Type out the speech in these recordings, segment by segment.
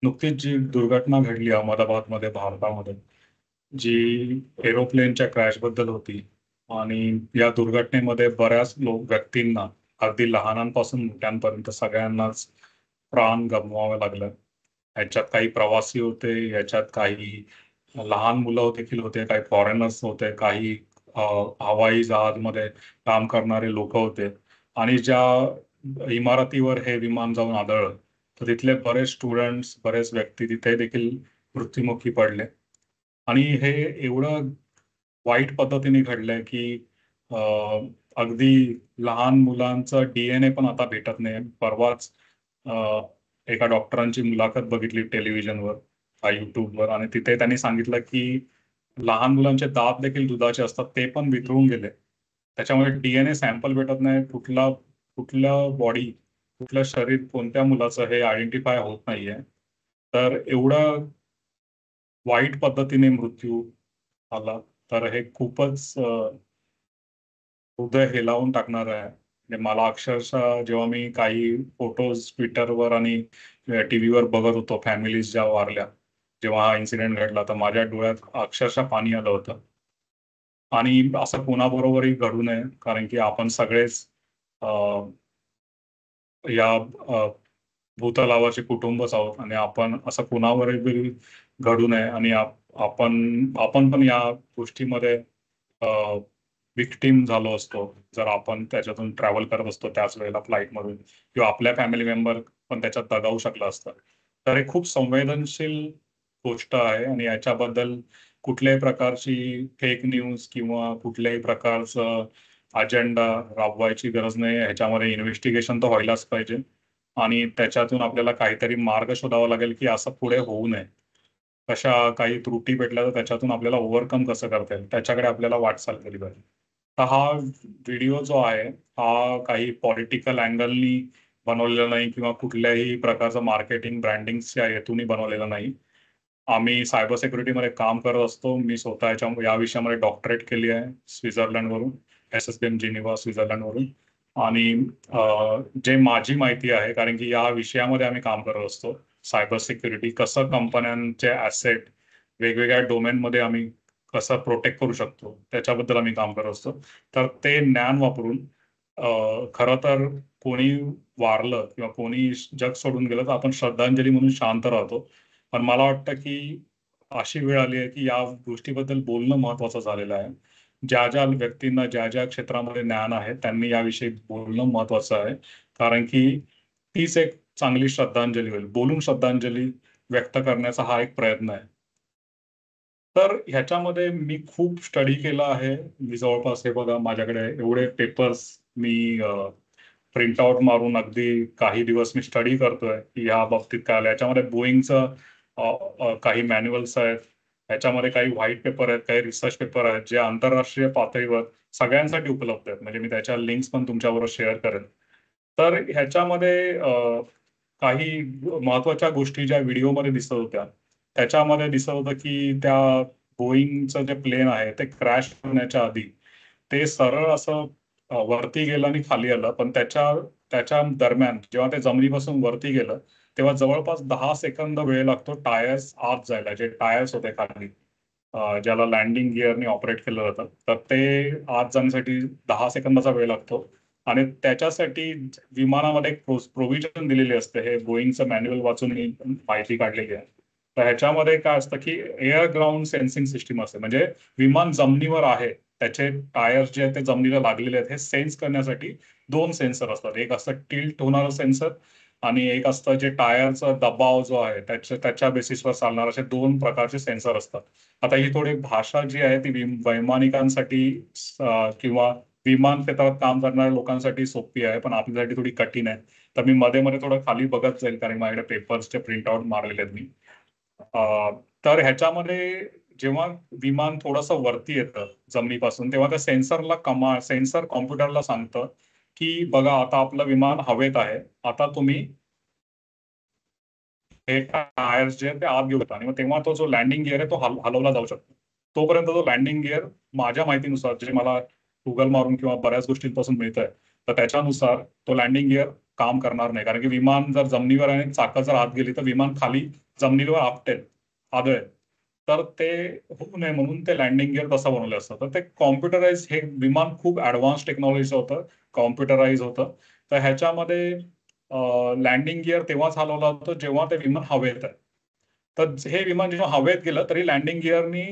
नुकतीच जी दुर्घटना घडली अहमदाबादमध्ये भारतामध्ये, जी एरोप्लेनच्या क्रॅशबद्दल होती आणि या दुर्घटनेमध्ये बऱ्याच व्यक्तींना, अगदी लहानांपासून मोठ्यांपर्यंत सगळ्यांनाच प्राण गमवावे लागलं. याच्यात काही प्रवासी होते, याच्यात काही लहान मुलं देखील होते, काही फॉरेनर्स होते, काही अ, हवाई जहाजमध्ये काम करणारे लोक होते आणि ज्या इमारतीवर हे विमान जाऊन आदळलं, तर तिथले बरेच स्टुडंट्स, बरेच व्यक्ती तिथे देखील मृत्युमुखी पडले. आणि हे एवढं वाईट पद्धतीने घडलंय की अ, अगदी लहान मुलांचं डीएनए पण आता भेटत नाही. परवाच अ, एका डॉक्टरांची मुलाखत बघितली टेलिव्हिजनवर, युट्यूबवर, आणि तिथे त्यांनी सांगितलं की लहान मुलांचे दात देखील दुधाचे असतात, ते पण वितळून गेले. त्याच्यामुळे डीएनए सॅम्पल भेटत नाही. कुठलं बॉडी, कुठलं शरीर कोणत्या मुलाचं हे आयडेंटिफाय होत नाहीये. तर एवढं वाईट पद्धतीने मृत्यू आला, तर हे खूपच हृदय हेलावून टाकणार आहे. म्हणजे मला अक्षरशः जेव्हा मी काही फोटोज ट्विटरवर आणि टीव्हीवर बघत होतो, फॅमिलीज ज्या वारल्या, जेव्हा हा इन्सिडेंट घडला, तर माझ्या डोळ्यात अक्षरशः पाणी आलं होतं. आणि असं कोणाबरोबरही घडू नये, कारण की आपण सगळेच अ, या भूतलावरचे कुटुंबच आहोत आणि आपण असं कोणावरही घडू नये. आणि आपण आपण पण या गोष्टीमध्ये विक्टीम झालो असतो, जर आपण त्याच्यातून ट्रॅव्हल करत असतो त्याच वेळेला फ्लाईटमधून, किंवा आपल्या फॅमिली मेंबर पण त्याच्यात दगावू शकलं असतं. तर हे खूप संवेदनशील गोष्ट आहे आणि याच्याबद्दल कुठल्याही प्रकारची फेक न्यूज किंवा कुठल्याही प्रकारचं अजेंडा राबवायची गरज नाही. ह्याच्यामध्ये इन्व्हेस्टिगेशन तर व्हायलाच पाहिजे आणि त्याच्यातून आपल्याला काहीतरी मार्ग शोधावा लागेल की असं पुढे होऊ नये. कशा काही त्रुटी भेटल्या तर त्याच्यातून आपल्याला ओव्हरकम कसं करता येईल, त्याच्याकडे आपल्याला वाटचाल केली पाहिजे. तर हा व्हिडिओ जो आहे, हा काही पॉलिटिकल अँगलनी बनवलेला नाही किंवा कुठल्याही प्रकारचं मार्केटिंग ब्रँडिंगच्या हेतूनही बनवलेला नाही. आम्ही सायबर सिक्युरिटीमध्ये काम करत असतो. मी स्वतः या विषयामध्ये डॉक्टरेट केली आहे स्वित्झर्लंडवरून, SSBM जिनिव्हा स्वित्झर्लंडवरून. आणि जे माझी माहिती आहे, कारण की या विषयामध्ये आम्ही काम करत असतो, सायबर सिक्युरिटी कसं कंपन्यांचे ॲसेट वेगवेगळ्या डोमेनमध्ये आम्ही कसं प्रोटेक्ट करू शकतो, त्याच्याबद्दल आम्ही काम करत असतो. तर ते ज्ञान वापरून खरं तर कोणी वारलं किंवा कोणी जग सोडून गेलं तर आपण श्रद्धांजली म्हणून शांत राहतो. पण मला वाटतं की अशी वेळ आली आहे की या गोष्टीबद्दल बोलणं महत्वाचं झालेलं आहे. ज्या ज्या व्यक्तींना ज्या ज्या क्षेत्रामध्ये ज्ञान आहे त्यांनी याविषयी बोलणं महत्वाचं आहे. कारण की तीच एक चांगली श्रद्धांजली होईल. बोलून श्रद्धांजली व्यक्त करण्याचा हा एक प्रयत्न आहे. तर ह्याच्यामध्ये मी खूप स्टडी केला आहे. मी जवळपास, हे बघा माझ्याकडे एवढे पेपर्स मी प्रिंट आउट मारून अगदी काही दिवस मी स्टडी करतोय की या बाबतीत काय आलं. याच्यामध्ये बोईंगचं काही मॅन्युअल्स आहेत, ह्याच्यामध्ये काही व्हाईट पेपर आहेत, काही रिसर्च पेपर आहेत, जे आंतरराष्ट्रीय पातळीवर सगळ्यांसाठी उपलब्ध आहेत. म्हणजे मी त्याच्या लिंक्स पण तुमच्याबरोबर शेअर करेन. तर ह्याच्यामध्ये काही महत्वाच्या गोष्टी ज्या व्हिडिओमध्ये दिसत होत्या, त्याच्यामध्ये दिसत होतं की त्या बोईंगचं जे प्लेन आहे ते क्रॅश होण्याच्या आधी ते सरळ असं वरती गेलं आणि खाली आलं. पण त्याच्या त्याच्या दरम्यान जेव्हा ते जमिनीपासून वरती गेलं, तेव्हा जवळपास 10 सेकंद वेळ लागतो टायर्स आत जायला. जे टायर्स होते खाली, ज्याला लँडिंग गिअरने ऑपरेट केलं जातं, तर ते आत जाण्यासाठी 10 सेकंदाचा वेळ लागतो. आणि त्याच्यासाठी विमानामध्ये एक प्रोव्हिजन दिलेली असते. हे बोईंगचं मॅन्युअल वाचून मी माहिती काढलेली आहे. तर ह्याच्यामध्ये काय असतं की एअर ग्राउंड सेन्सिंग सिस्टीम असते. म्हणजे विमान जमिनीवर आहे, त्याचे टायर्स जे आहेत ते जमिनीला लागलेले आहेत हे सेन्स करण्यासाठी दोन सेन्सर असतात. एक असतं टिल्ट होणारं सेन्सर आणि एक असतं जे टायरचा दबाव जो आहे त्याच्या बेसिसवर चालणार, असे दोन प्रकारचे सेन्सर असतात. आता ही थोडी भाषा जी आहे ती वैमानिकांसाठी किंवा विमान क्षेत्रात काम करणाऱ्या लोकांसाठी सोपी आहे, पण आपल्यासाठी थोडी कठीण आहे. तर मी मध्ये मध्ये थोडं खाली बघत जाईल, कारण माझ्याकडे पेपर्सचे प्रिंट आउट मारलेले आहेत मी. तर ह्याच्यामध्ये जेव्हा विमान थोडंसं वरती येतं जमिनीपासून, तेव्हा त्या सेन्सर कॉम्प्युटरला सांगतं की बघा आता आपलं विमान हवेत आहे, आता तुम्ही हे टायर्स जे आहेत ते आत घेऊ शकता. आणि मग तेव्हा तो जो लँडिंग गिअर आहे तो हलवला जाऊ शकतो. तोपर्यंत तो लँडिंग गिअर, माझ्या माहितीनुसार जे मला गुगल मारून किंवा बऱ्याच गोष्टींपासून मिळत आहे, तर त्याच्यानुसार तो लँडिंग गिअर काम करणार नाही, कारण की विमान जर जमिनीवर आणि चाकं जर आत गेली तर विमान खाली जमिनीवर आपटेल, आदळेल. तर ते होऊ नये म्हणून ते लँडिंग गिअर तसं बनवलं असतं. तर ते कॉम्प्युटराइज, हे विमान खूप ऍडव्हान्स टेक्नॉलॉजीचं होतं, कॉम्प्युटराइज होतं. तर ह्याच्यामध्ये लँडिंग गिअर तेव्हाच हलवला होता जेव्हा ते विमान हवेत आहे. तर हे विमान जेव्हा हवेत गेलं तरी लँडिंग गिअरनी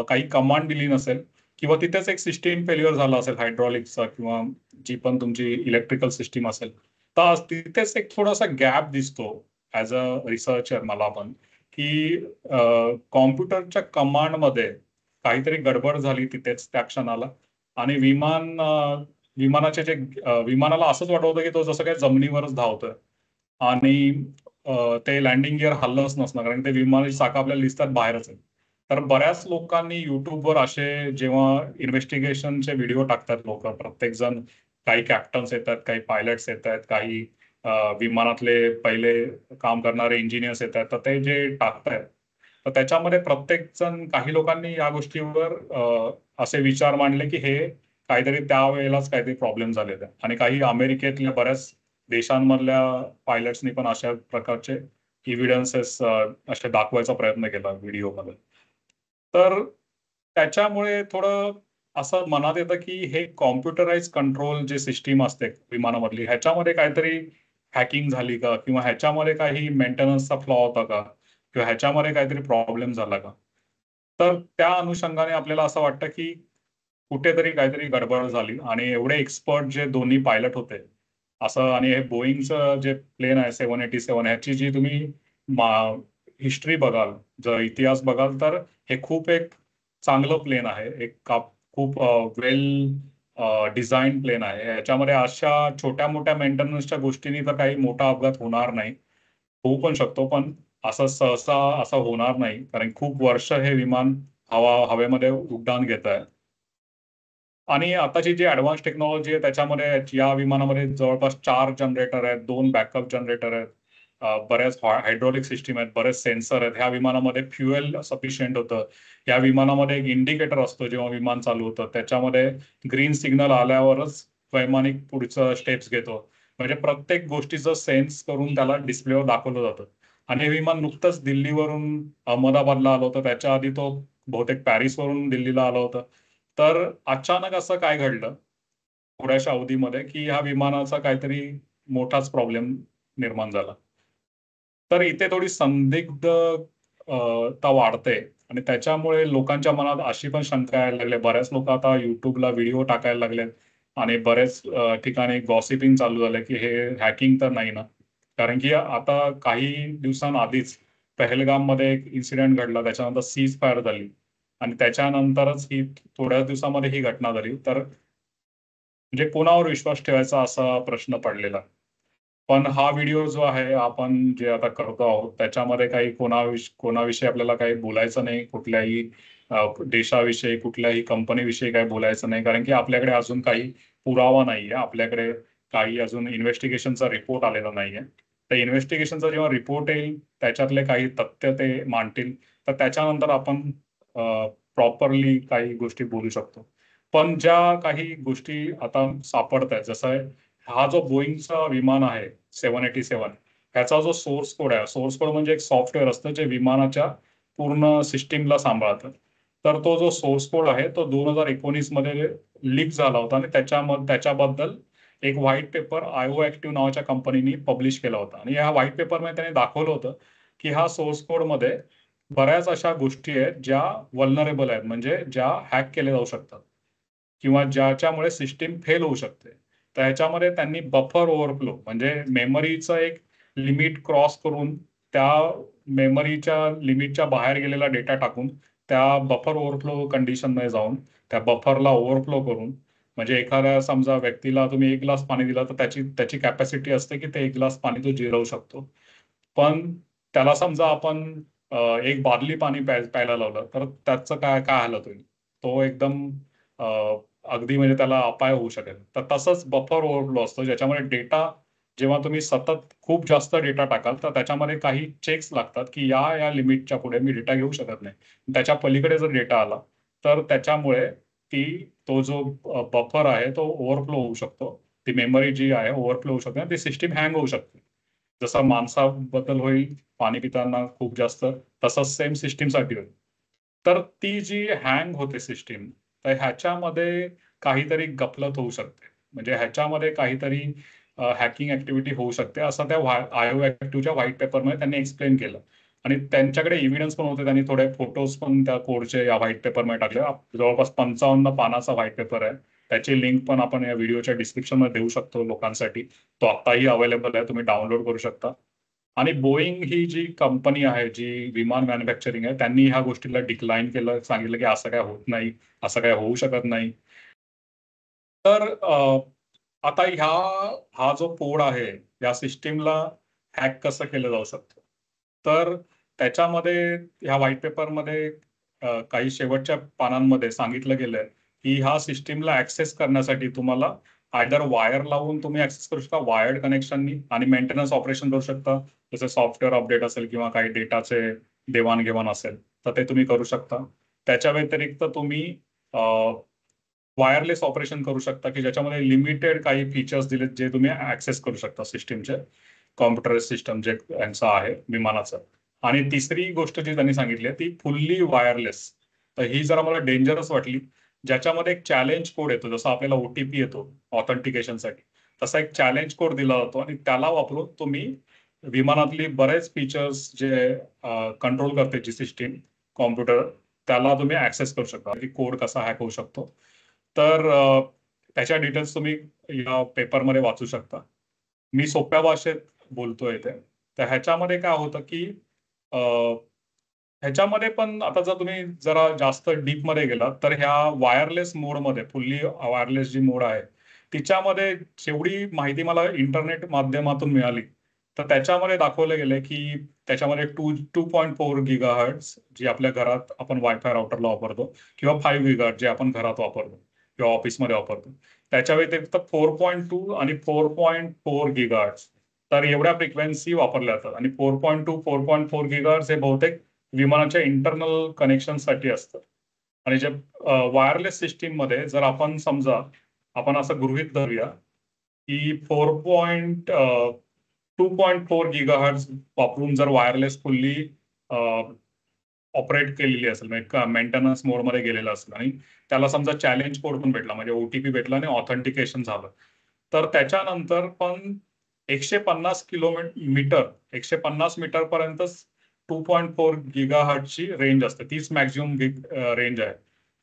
काही कमांड दिली नसेल, किंवा तिथेच एक सिस्टीम फेल्युअर झाला असेल हायड्रॉलिकचा, किंवा जी पण तुमची इलेक्ट्रिकल सिस्टीम असेल. तर तिथेच एक थोडासा गॅप दिसतो ऍज अ रिसर्चर मला पण, की कॉम्प्युटरच्या कमांडमध्ये काहीतरी गडबड झाली तिथेच त्या क्षणाला, आणि विमानाचे जे विमानाला असंच वाटत होतं की तो जसं काय जमिनीवरच धावतोय, आणि ते लँडिंग गिअर हल्लंच नसणार, कारण ते विमानाची चाकं आपल्याला दिसतात बाहेरच आहे. तर बऱ्याच लोकांनी युट्यूबवर असे जेव्हा इन्व्हेस्टिगेशनचे व्हिडिओ टाकतात लोक, प्रत्येक जण, काही कॅप्टन्स येतात, काही पायलट्स येत आहेत, काही विमानातले पहिले काम करणारे इंजिनियर्स येतात, तर ते जे टाकतायत, तर त्याच्यामध्ये प्रत्येक जण, काही लोकांनी या गोष्टीवर असे विचार मांडले की हे काहीतरी त्यावेळेलाच काहीतरी प्रॉब्लेम झालेले, आणि काही अमेरिकेतल्या बऱ्याच देशांमधल्या पायलट्सनी पण अशा प्रकारचे इव्हिडन्सेस असे दाखवायचा प्रयत्न केला व्हिडिओमध्ये. तर त्याच्यामुळे थोडं असं मनात येतं की हे कॉम्प्युटराइज कंट्रोल जे सिस्टीम असते विमानामधली, ह्याच्यामध्ये काहीतरी हॅकिंग झाली का, किंवा ह्याच्यामध्ये काही मेंटेनन्सचा फ्लॉ होता का, किंवा ह्याच्यामध्ये काहीतरी प्रॉब्लेम झाला का. तर त्या अनुषंगाने आपल्याला असं वाटतं की कुठेतरी काहीतरी गडबड झाली, आणि एवढे एक्सपर्ट जे दोन्ही पायलट होते असं, आणि हे बोईंगचं जे प्लेन आहे 787, ह्याची जी तुम्ही हिस्ट्री बघाल, जर इतिहास बघाल, तर हे खूप एक चांगलं प्लेन आहे, खूप वेल डिझाईन प्लेन आहे. याच्यामध्ये अशा छोट्या मोठ्या मेंटेनन्सच्या गोष्टींनी तर काही मोठा अपघात होणार नाही. होऊ पण शकतो, पण असं सहसा असं होणार नाही, कारण खूप वर्ष हे विमान हवेमध्ये उड्डाण घेत आहे. आणि आताची जी ऍडव्हान्स टेक्नॉलॉजी आहे त्याच्यामध्ये या विमानामध्ये जवळपास 4 जनरेटर आहेत, 2 बॅकअप जनरेटर आहेत, बऱ्याच हायड्रॉलिक सिस्टीम आहेत, बरेच सेन्सर आहेत. ह्या विमानामध्ये फ्युएल सफिशियंट होतं. या विमानामध्ये एक इंडिकेटर असतो जेव्हा विमान चालू होतं, त्याच्यामध्ये ग्रीन सिग्नल आल्यावरच वैमानिक पुढचं स्टेप्स घेतो. म्हणजे प्रत्येक गोष्टीचं सेन्स करून त्याला डिस्प्लेवर दाखवलं जातं. आणि हे विमान नुकतंच दिल्लीवरून अहमदाबादला आलं होतं, त्याच्या आधी तो बहुतेक पॅरिसवरून दिल्लीला आलं होतं. तर अचानक असं काय घडलं थोड्याशा अवधीमध्ये, की ह्या विमानाचा काहीतरी मोठाच प्रॉब्लेम निर्माण झाला. तर इथे थोडी ता वाढते, आणि त्याच्यामुळे लोकांच्या मनात अशी पण शंका यायला लागली. बऱ्याच लोक आता युट्यूबला व्हिडिओ टाकायला लागलेत, आणि बरेच ठिकाणी गॉसिपिंग चालू झालंय की हे हॅकिंग तर नाही ना. कारण की आता काही दिवसांआधीच पहलगाममध्ये एक इन्सिडेंट घडला, त्याच्यानंतर सीज फायर झाली, आणि त्याच्यानंतरच ही थोड्याच दिवसामध्ये ही घटना झाली. तर म्हणजे कोणावर विश्वास ठेवायचा असा प्रश्न पडलेला. पण हा व्हिडिओ जो आहे आपण जे आता करतो आहोत, त्याच्यामध्ये काही कोणाविषयी आपल्याला काही बोलायचं नाही, कुठल्याही देशाविषयी, कुठल्याही कंपनीविषयी काही बोलायचं नाही, कारण की आपल्याकडे अजून काही पुरावा नाहीये, आपल्याकडे काही अजून इन्व्हेस्टिगेशनचा रिपोर्ट आलेला नाहीये. तर इन्व्हेस्टिगेशनचा जेव्हा रिपोर्ट येईल, त्याच्यातले काही तथ्य ते मांडतील, तर त्याच्यानंतर आपण प्रॉपरली काही गोष्टी बोलू शकतो. पण ज्या काही गोष्टी आता सापडत आहेत, जसं हा जो बोईंगचा विमान आहे 787, ह्याचा जो सोर्स कोड आहे, सोर्स कोड म्हणजे एक सॉफ्टवेअर असतं जे विमानाच्या पूर्ण सिस्टीमला सांभाळतं. तर तो जो सोर्स कोड आहे तो 2019 मध्ये लीक झाला होता, आणि त्याच्याबद्दल एक व्हाईट पेपर आयओ ऍक्टिव्ह नावाच्या कंपनीने पब्लिश केला होता. आणि या व्हाईट पेपरमध्ये त्याने दाखवलं होतं की ह्या सोर्स कोडमध्ये बऱ्याच अशा गोष्टी आहेत ज्या वल्नरेबल आहेत, म्हणजे ज्या हॅक केल्या जाऊ शकतात, किंवा ज्याच्यामुळे सिस्टीम फेल होऊ शकते. तर ह्याच्यामध्ये त्यांनी बफर ओव्हरफ्लो, म्हणजे मेमरीचं एक लिमिट क्रॉस करून, त्या मेमरीच्या लिमिटच्या बाहेर गेलेला डेटा टाकून, त्या बफर ओव्हरफ्लो कंडिशनमध्ये जाऊन त्या बफरला ओव्हरफ्लो करून, म्हणजे एखाद्या समजा व्यक्तीला तुम्ही 1 ग्लास पाणी दिलं तर त्याची कॅपॅसिटी असते की ते 1 ग्लास पाणी तो जिरवू शकतो. पण त्याला समजा आपण 1 बादली पाणी प्यायला लावलं, तर त्याचं काय हालत होईल? तो एकदम अ, अगदी म्हणजे त्याला अपाय होऊ शकेल. तर तसंच बफर ओव्हरफ्लो असतो, ज्याच्यामध्ये डेटा जेव्हा तुम्ही सतत खूप जास्त डेटा टाकाल, तर त्याच्यामध्ये काही चेक्स लागतात, की या लिमिटच्या पुढे मी डेटा घेऊ शकत नाही. त्याच्या पलीकडे जर डेटा आला, तर त्याच्यामुळे तो जो बफर आहे तो ओव्हरफ्लो होऊ शकतो, ती मेमरी जी आहे ओव्हरफ्लो होऊ शकते, ती सिस्टीम हँग होऊ शकते. जसं माणसाबद्दल होईल पाणी पिताना खूप जास्त, तसंच सेम सिस्टीमसाठी होईल. तर ती जी हँग होते सिस्टीम, तर ह्याच्यामध्ये काहीतरी गफलत होऊ शकते. म्हणजे ह्याच्यामध्ये काहीतरी हॅकिंग ऍक्टिव्हिटी होऊ शकते, असं त्या आयो ऍक्टिव्हच्या व्हाईट पेपरमध्ये त्यांनी एक्सप्लेन केलं. आणि त्यांच्याकडे एव्हिडन्स पण होते, त्यांनी थोडे फोटोज पण त्या कोडचे या व्हाईट पेपरमध्ये टाकले. जवळपास 55 पानाचा व्हाईट पेपर आहे. त्याची लिंक पण आपण या व्हिडिओच्या डिस्क्रिप्शनमध्ये देऊ शकतो लोकांसाठी. तो आत्ताही अवेलेबल आहे, तुम्ही डाउनलोड करू शकता. आणि बोईंग ही जी कंपनी आहे, जी विमान मॅन्युफॅक्चरिंग आहे, त्यांनी ह्या गोष्टीला डिक्लाइन केलं, सांगितलं की असं काय होत नाही, असं काय होऊ शकत नाही. तर आता हा जो कोड आहे, या सिस्टीमला हॅक कसं केलं जाऊ शकतं. तर त्याच्यामध्ये ह्या व्हाईट पेपरमध्ये काही शेवटच्या पानांमध्ये सांगितलं गेलंय की ह्या सिस्टीमला ऍक्सेस करण्यासाठी तुम्हाला आयदर वायर लावून तुम्ही ऍक्सेस करू शकता, वायर्ड कनेक्शननी, आणि मेंटेनन्स ऑपरेशन करू शकता. जसे सॉफ्टवेअर अपडेट असेल किंवा काही डेटाचे देवाणघेवाण असेल तर ते तुम्ही करू शकता. त्याच्या व्यतिरिक्त तुम्ही वायरलेस ऑपरेशन करू शकता की ज्याच्यामध्ये लिमिटेड काही फीचर्स दिलेत जे तुम्ही ऍक्सेस करू शकता सिस्टीमचे, कॉम्प्युटर सिस्टम जे यांचं आहे विमानाचं. आणि तिसरी गोष्ट जी त्यांनी सांगितली आहे ती फुल्ली वायरलेस. तर ही जरा मला डेंजरस वाटली. ज्याच्यामध्ये एक चॅलेंज कोड येतो, जसं आपल्याला ओटीपी येतो ऑथेंटिकेशनसाठी, तसा एक चॅलेंज कोड दिला जातो आणि त्याला वापरून तुम्ही विमानातली बरेच फीचर्स जे कंट्रोल करते जी सिस्टीम कॉम्प्युटर, त्याला तुम्ही ऍक्सेस करू शकता की कोड कसा हॅक होऊ शकतो. तर त्याच्या डिटेल्स तुम्ही या पेपरमध्ये वाचू शकता. मी सोप्या भाषेत बोलतोय ते. तर ह्याच्यामध्ये काय होतं की ह्याच्यामध्ये पण आता जर तुम्ही जरा जास्त डीप मध्ये गेलात तर ह्या वायरलेस मोडमध्ये, फुल्ली वायरलेस जी मोड आहे तिच्यामध्ये जेवढी माहिती मला इंटरनेट माध्यमातून मिळाली, तर त्याच्यामध्ये दाखवलं गेलं की त्याच्यामध्ये 2.4 गिगाहर्ट्ज जी आपल्या घरात आपण वायफाय राउटरला वापरतो, किंवा 5 गिगाहर्ट्ज जे आपण घरात वापरतो किंवा ऑफिसमध्ये वापरतो, त्याच्या व्यतिरिक्त 4.2 आणि 4.4 गिगाहर्ट्ज, तर एवढ्या फ्रिक्वेन्सी वापरल्या जातात. आणि 4.2 4.4 गिगाहर्ट्ज हे बहुतेक विमानाच्या इंटरनल कनेक्शनसाठी असतं. आणि जे वायरलेस सिस्टीम मध्ये जर आपण समजा, आपण असं गृहीत धरूया की 2.4 गिगाहर्ट्ज वापरून जर वायरलेस फुल्ली ऑपरेट केलेली असेल, म्हणजे मेंटेनन्स मोडमध्ये गेलेलं असेल, आणि त्याला समजा चॅलेंज कोड पण भेटला, म्हणजे ओटीपी भेटला आणि ऑथेंटिकेशन झालं, तर त्याच्यानंतर पण 150 मीटर पर्यंत 2.4 गिगाहर्ट्जची रेंज असते, तीच मॅक्झिमम रेंज आहे.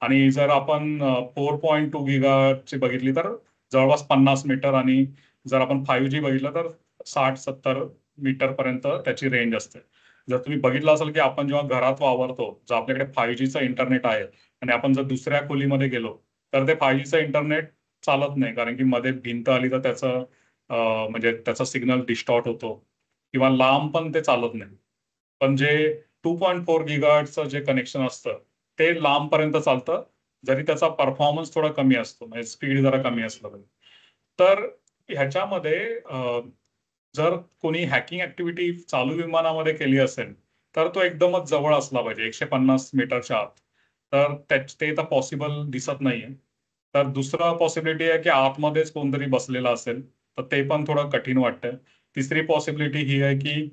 आणि जर आपण 4.2 गिगाहर्ट्जची बघितली तर जवळपास 50 मीटर, आणि जर आपण 5G बघितलं तर 60-70 मीटर पर्यंत त्याची रेंज असते. जर तुम्ही बघितलं असेल की आपण जेव्हा घरात वावरतो, जर आपल्याकडे 5Gचं इंटरनेट आहे आणि आपण जर दुसऱ्या खोलीमध्ये गेलो तर ते 5Gचं इंटरनेट चालत नाही, कारण की मध्ये भिंत आली तर त्याचं म्हणजे त्याचा सिग्नल डिस्टॉर्ट होतो, किंवा लांब पण ते चालत नाही. पण जे 2.4 गिगाहर्ट्जचं जे कनेक्शन असतं ते लांबपर्यंत चालतं, जरी त्याचा परफॉर्मन्स थोडा कमी असतो, म्हणजे स्पीड जरा कमी असलं तरी. तर ह्याच्यामध्ये जर कोणी हॅकिंग ऍक्टिव्हिटी चालू विमानामध्ये केली असेल तर तो एकदमच जवळ असला पाहिजे, 150 मीटरच्या आत. तर ते तर पॉसिबल दिसत नाहीये. तर दुसरा पॉसिबिलिटी आहे की आतमध्येच कोणतरी बसलेला असेल, तर ते पण थोडं कठीण वाटतंय. तिसरी पॉसिबिलिटी ही आहे की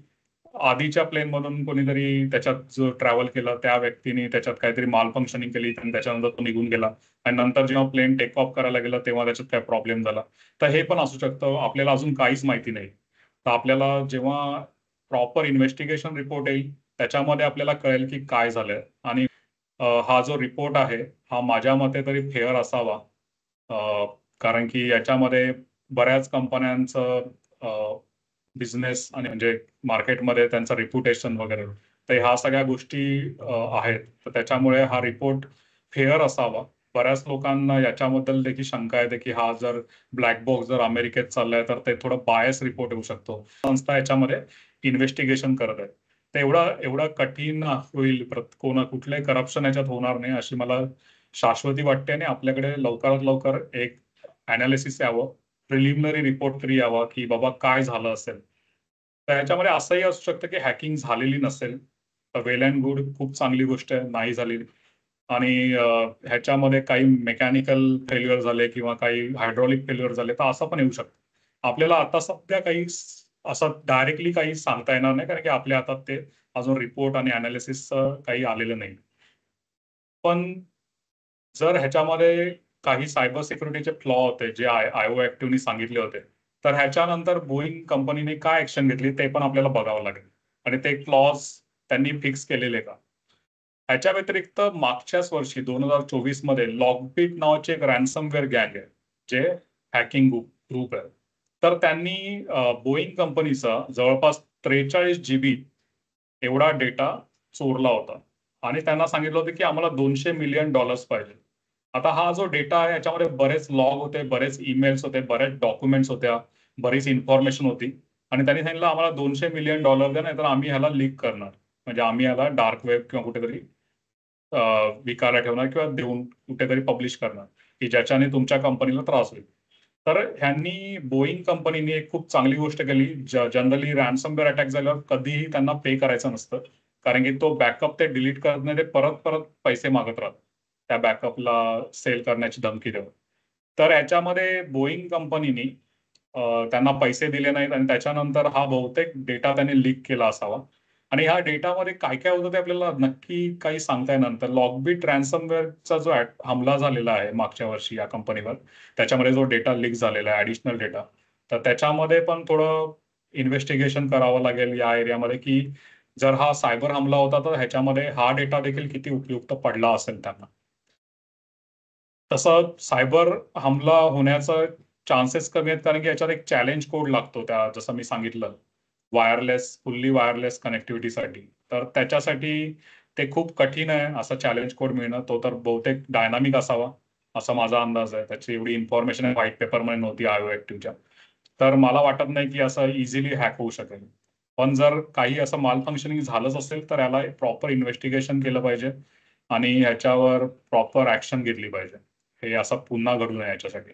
आधीच्या प्लेन मधून कोणीतरी त्याच्यात जो ट्रॅव्हल केला त्या व्यक्तीने त्याच्यात काहीतरी माल फंक्शनिंग केली आणि त्याच्यानंतर तो निघून गेला, आणि नंतर जेव्हा प्लेन टेक ऑफ करायला गेला तेव्हा त्याच्यात काय प्रॉब्लेम झाला. तर हे पण असू शकतं, आपल्याला अजून काहीच माहिती नाही. तर आपल्याला जेव्हा प्रॉपर इन्व्हेस्टिगेशन रिपोर्ट येईल त्याच्यामध्ये आपल्याला कळेल की काय झालंय. आणि हा जो रिपोर्ट आहे हा माझ्या मते तरी फेअर असावा, कारण की याच्यामध्ये बऱ्याच कंपन्यांचं बिझनेस आणि म्हणजे मार्केटमध्ये त्यांचं रिप्युटेशन वगैरे, तर ह्या सगळ्या गोष्टी आहेत. तर त्याच्यामुळे हा रिपोर्ट फेअर असावा. बऱ्याच लोकांना याच्याबद्दल देखील शंका येते की हा जर ब्लॅक बॉक्स जर अमेरिकेत चाललाय तर ते थोडं बायस रिपोर्ट येऊ शकतो. संस्था याच्यामध्ये इन्व्हेस्टिगेशन करत आहे. तर एवढा कठीण होईल, कुठलंही करप्शन याच्यात होणार नाही अशी मला शाश्वती वाटते. आणि आपल्याकडे लवकरात लवकर एक अनालिसिस यावं, प्रिलिमिनरी रिपोर्ट तरी यावा की बाबा काय झालं असेल. तर ह्याच्यामध्ये असंही असू शकतं की हॅकिंग झालेली नसेल, तर वेल अँड गुड, खूप चांगली गोष्ट आहे, नाही झालेली. आणि ह्याच्यामध्ये काही मेकॅनिकल फेल्युअर झाले किंवा काही हायड्रॉलिक फेल्युअर झाले तर असं पण येऊ शकतं. आपल्याला आता सध्या काही असं डायरेक्टली काही सांगता येणार नाही, कारण की आपल्या हातात ते अजून रिपोर्ट आणि अनालिसिस काही आलेलं नाही. पण जर ह्याच्यामध्ये काही सायबर सिक्युरिटीचे फ्लॉ होते जे आयओ ऍक्टिव्हनी सांगितले होते, तर ह्याच्यानंतर बोईंग कंपनीने काय ऍक्शन घेतली ते पण आपल्याला बघावं लागेल आणि ते क्लॉज त्यांनी फिक्स केलेले का. ह्याच्या व्यतिरिक्त मागच्याच वर्षी 2024 मध्ये लॉकबीट नावाचे एक रॅन्समवेअर गँग आहे, जे हॅकिंग ग्रुप आहे. तर त्यांनी बोईंग कंपनीचा जवळपास 43 GB एवढा डेटा चोरला होता आणि त्यांना सांगितलं होतं की आम्हाला $200 मिलियन पाहिजे. आता हा जो डेटा आहे याच्यामध्ये बरेच लॉग होते, बरेच ईमेल्स होते, बरेच डॉक्युमेंट्स होत्या, बरीच इन्फॉर्मेशन होती आणि त्यांनी सांगितलं आम्हाला $200 मिलियन द्या, नाही तर आम्ही ह्याला लीक करणार. म्हणजे आम्ही ह्याला डार्क वेब किंवा कुठेतरी विकायला ठेवणार किंवा देऊन कुठेतरी पब्लिश करणार, की ज्याच्याने तुमच्या कंपनीला त्रास होईल. तर ह्यांनी बोईंग कंपनीने एक खूप चांगली गोष्ट केली. जनरली रॅन्समवेअर अटॅक झाल्यावर कधीही त्यांना पे करायचं नसतं, कारण की तो बॅकअप ते डिलीट करत ते परत परत पैसे मागत राहतात त्या बॅकअपला सेल करण्याची धमकी देऊन. तर याच्यामध्ये बोईंग कंपनीने त्यांना पैसे दिले नाहीत आणि त्याच्यानंतर हा बहुतेक डेटा त्यांनी लीक केला असावा. आणि ह्या डेटामध्ये काय काय होतं ते आपल्याला नक्की काही सांगता येणार नाही. तर लॉकबीट रॅन्समवेअरचा जो हमला झालेला आहे मागच्या वर्षी या कंपनीवर, त्याच्यामध्ये जो डेटा लीक झालेला आहे ऍडिशनल डेटा, तर त्याच्यामध्ये पण थोडं इन्व्हेस्टिगेशन करावं लागेल या एरियामध्ये, की जर हा सायबर हमला होता तर ह्याच्यामध्ये हा डेटा देखील किती उपयुक्त पडला असेल त्यांना. तसं सायबर हमला होण्याचा चान्सेस कमी आहेत, कारण की याच्यात एक चॅलेंज कोड लागतो, त्या जसं मी सांगितलं फुल्ली वायरलेस कनेक्टिव्हिटीसाठी. तर त्याच्यासाठी ते खूप कठीण आहे असं चॅलेंज कोड मिळणं. तो तर बहुतेक डायनामिक असावा असा माझा अंदाज आहे. त्याची एवढी इन्फॉर्मेशन व्हाईट पेपरमध्ये नव्हती आयओ ऍक्टिव्हच्या. तर मला वाटत नाही की असं इझिली हॅक होऊ शकेल. पण जर काही असं माल फंक्शनिंग झालंच असेल तर याला प्रॉपर इन्व्हेस्टिगेशन केलं पाहिजे आणि ह्याच्यावर प्रॉपर ऍक्शन घेतली पाहिजे. हे असं पुन्हा घडू नये याच्यासाठी.